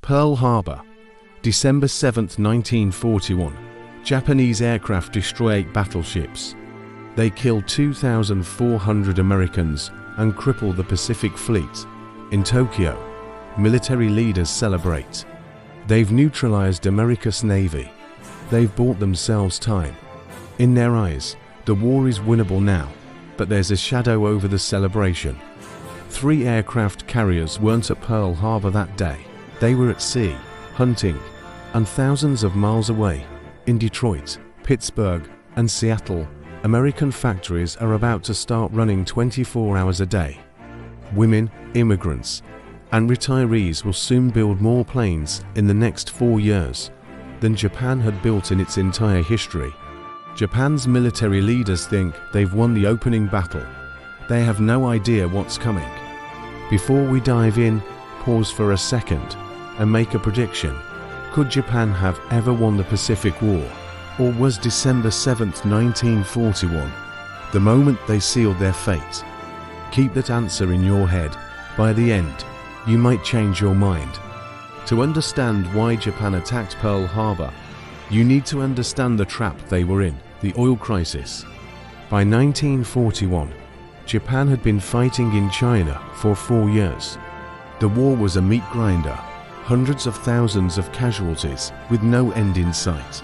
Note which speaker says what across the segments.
Speaker 1: Pearl Harbor, December 7, 1941. Japanese aircraft destroy 8 battleships. They kill 2,400 Americans and cripple the Pacific Fleet. In Tokyo, military leaders celebrate. They've neutralized America's Navy. They've bought themselves time. In their eyes, the war is winnable now, but there's a shadow over the celebration. 3 aircraft carriers weren't at Pearl Harbor that day. They were at sea, hunting, and thousands of miles away, in Detroit, Pittsburgh, and Seattle, American factories are about to start running 24 hours a day. Women, immigrants, and retirees will soon build more planes in the next 4 years than Japan had built in its entire history. Japan's military leaders think they've won the opening battle. They have no idea what's coming. Before we dive in, pause for a second and make a prediction. Could Japan have ever won the Pacific War? Or was December 7, 1941, the moment they sealed their fate? Keep that answer in your head. By the end, you might change your mind. To understand why Japan attacked Pearl Harbor, you need to understand the trap they were in, the oil crisis. By 1941, Japan had been fighting in China for 4 years. The war was a meat grinder, hundreds of thousands of casualties with no end in sight.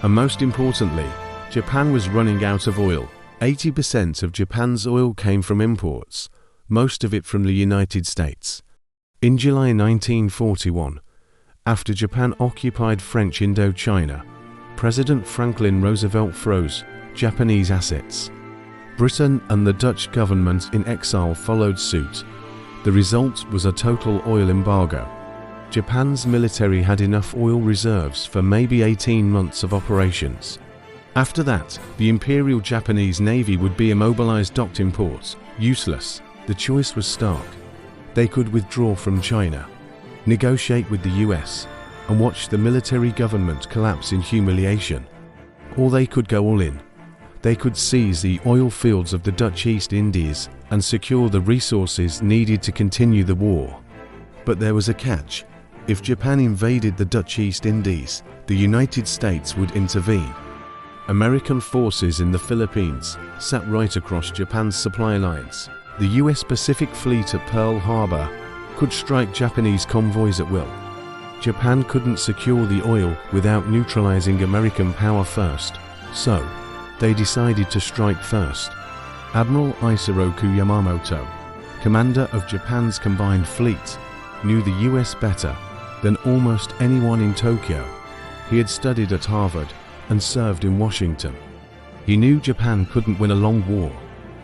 Speaker 1: And most importantly, Japan was running out of oil. 80% of Japan's oil came from imports, most of it from the United States. In July 1941, after Japan occupied French Indochina, President Franklin Roosevelt froze Japanese assets. Britain and the Dutch government in exile followed suit. The result was a total oil embargo. Japan's military had enough oil reserves for maybe 18 months of operations. After that, the Imperial Japanese Navy would be immobilized. Docked in ports, useless. The choice was stark. They could withdraw from China, negotiate with the US, and watch the military government collapse in humiliation. Or they could go all in. They could seize the oil fields of the Dutch East Indies and secure the resources needed to continue the war. But there was a catch. If Japan invaded the Dutch East Indies, the United States would intervene. American forces in the Philippines sat right across Japan's supply lines. The US Pacific Fleet at Pearl Harbor could strike Japanese convoys at will. Japan couldn't secure the oil without neutralizing American power first, so they decided to strike first. Admiral Yamamoto, commander of Japan's combined fleet, knew the US better than almost anyone in Tokyo. He had studied at Harvard and served in Washington. He knew Japan couldn't win a long war.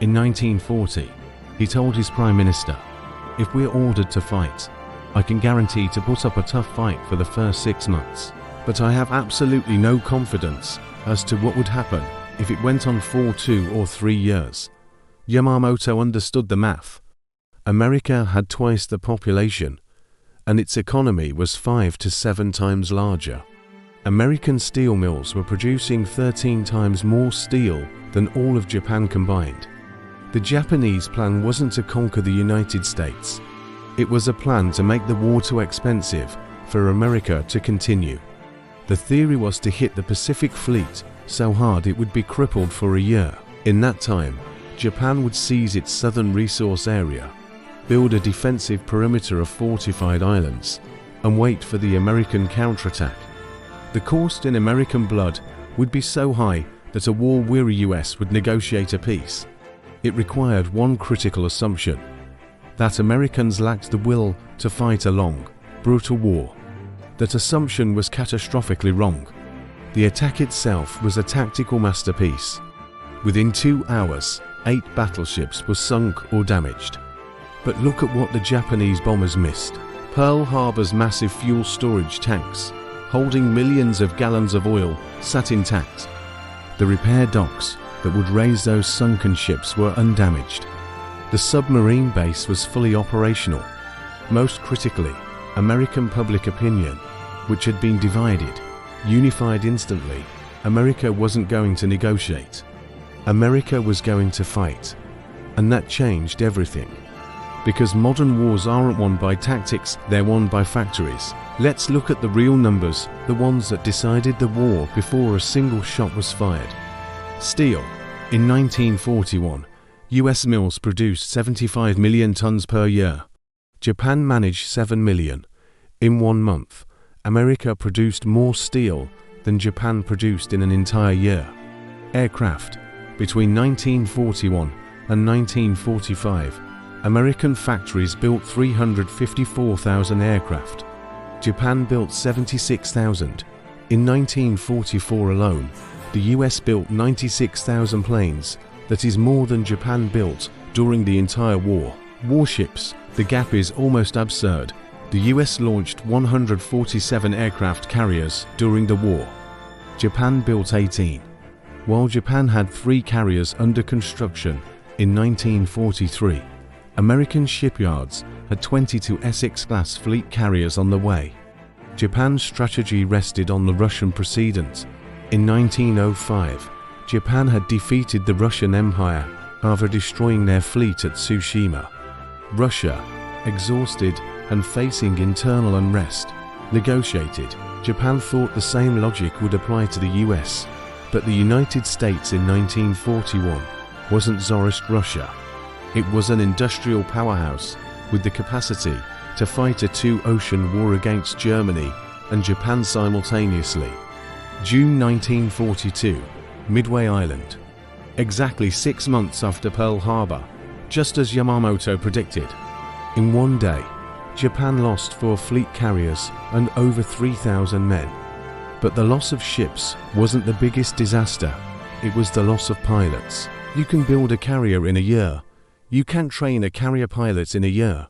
Speaker 1: In 1940, he told his Prime Minister, "If we're ordered to fight, I can guarantee to put up a tough fight for the first 6 months. But I have absolutely no confidence as to what would happen if it went on for 2 or 3 years." Yamamoto understood the math. America had twice the population, and its economy was 5 to 7 times larger. American steel mills were producing 13 times more steel than all of Japan combined. The Japanese plan wasn't to conquer the United States. It was a plan to make the war too expensive for America to continue. The theory was to hit the Pacific Fleet so hard it would be crippled for a year. In that time, Japan would seize its southern resource area, build a defensive perimeter of fortified islands, and wait for the American counterattack. The cost in American blood would be so high that a war-weary US would negotiate a peace. It required one critical assumption: that Americans lacked the will to fight a long, brutal war. That assumption was catastrophically wrong. The attack itself was a tactical masterpiece. Within 2 hours, 8 battleships were sunk or damaged. But look at what the Japanese bombers missed. Pearl Harbor's massive fuel storage tanks, holding millions of gallons of oil, sat intact. The repair docks that would raise those sunken ships were undamaged. The submarine base was fully operational. Most critically, American public opinion, which had been divided, unified instantly. America wasn't going to negotiate. America was going to fight. And that changed everything. Because modern wars aren't won by tactics, they're won by factories. Let's look at the real numbers, the ones that decided the war before a single shot was fired. Steel. In 1941, US mills produced 75 million tons per year. Japan managed 7 million. In 1 month, America produced more steel than Japan produced in an entire year. Aircraft. Between 1941 and 1945, American factories built 354,000 aircraft. Japan built 76,000. In 1944 alone, the US built 96,000 planes. That is more than Japan built during the entire war. Warships. The gap is almost absurd. The US launched 147 aircraft carriers during the war. Japan built 18. While Japan had 3 carriers under construction in 1943, American shipyards had 22 Essex-class fleet carriers on the way. Japan's strategy rested on the Russian precedent. In 1905, Japan had defeated the Russian Empire after destroying their fleet at Tsushima. Russia, exhausted and facing internal unrest, negotiated. Japan thought the same logic would apply to the US, but the United States in 1941 wasn't Tsarist Russia. It was an industrial powerhouse with the capacity to fight a 2-ocean war against Germany and Japan simultaneously. June 1942, Midway Island. Exactly 6 months after Pearl Harbor, just as Yamamoto predicted. In 1 day, Japan lost 4 fleet carriers and over 3,000 men. But the loss of ships wasn't the biggest disaster, it was the loss of pilots. You can build a carrier in a year. You can't train a carrier pilot in a year.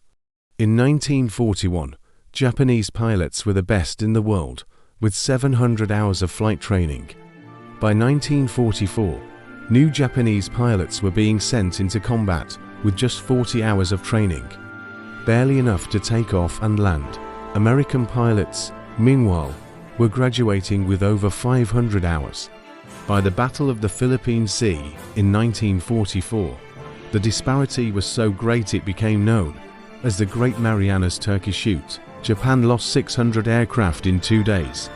Speaker 1: In 1941, Japanese pilots were the best in the world, with 700 hours of flight training. By 1944, new Japanese pilots were being sent into combat with just 40 hours of training. Barely enough to take off and land. American pilots, meanwhile, were graduating with over 500 hours. By the Battle of the Philippine Sea in 1944, the disparity was so great it became known as the Great Marianas Turkey Shoot. Japan lost 600 aircraft in 2 days.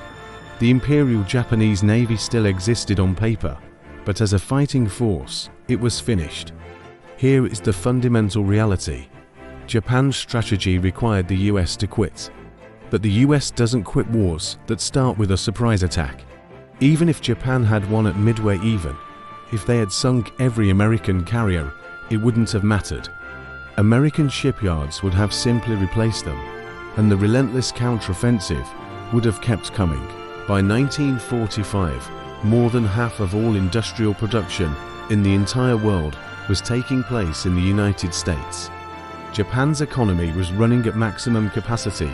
Speaker 1: The Imperial Japanese Navy still existed on paper, but as a fighting force, it was finished. Here is the fundamental reality. Japan's strategy required the US to quit. But the US doesn't quit wars that start with a surprise attack. Even if Japan had won at Midway, even if they had sunk every American carrier, it wouldn't have mattered. American shipyards would have simply replaced them, and the relentless counteroffensive would have kept coming. By 1945, more than half of all industrial production in the entire world was taking place in the United States. Japan's economy was running at maximum capacity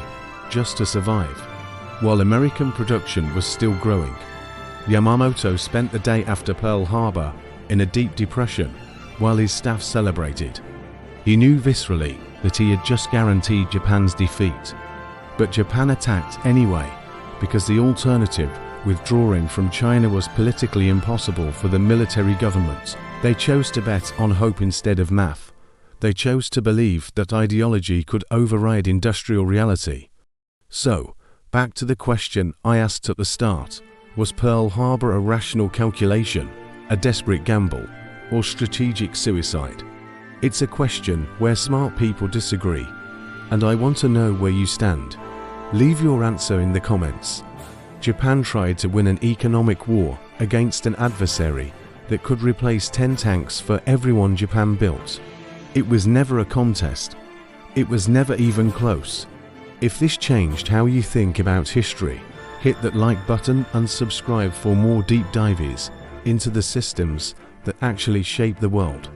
Speaker 1: just to survive, while American production was still growing. Yamamoto spent the day after Pearl Harbor in a deep depression while his staff celebrated. He knew viscerally that he had just guaranteed Japan's defeat. But Japan attacked anyway, because the alternative, withdrawing from China, was politically impossible for the military government. They chose to bet on hope instead of math. They chose to believe that ideology could override industrial reality. So, back to the question I asked at the start, was Pearl Harbor a rational calculation, a desperate gamble, or strategic suicide? It's a question where smart people disagree, and I want to know where you stand. Leave your answer in the comments. Japan tried to win an economic war against an adversary that could replace 10 tanks for everyone Japan built. It was never a contest. It was never even close. If this changed how you think about history, hit that like button and subscribe for more deep dives into the systems that actually shape the world.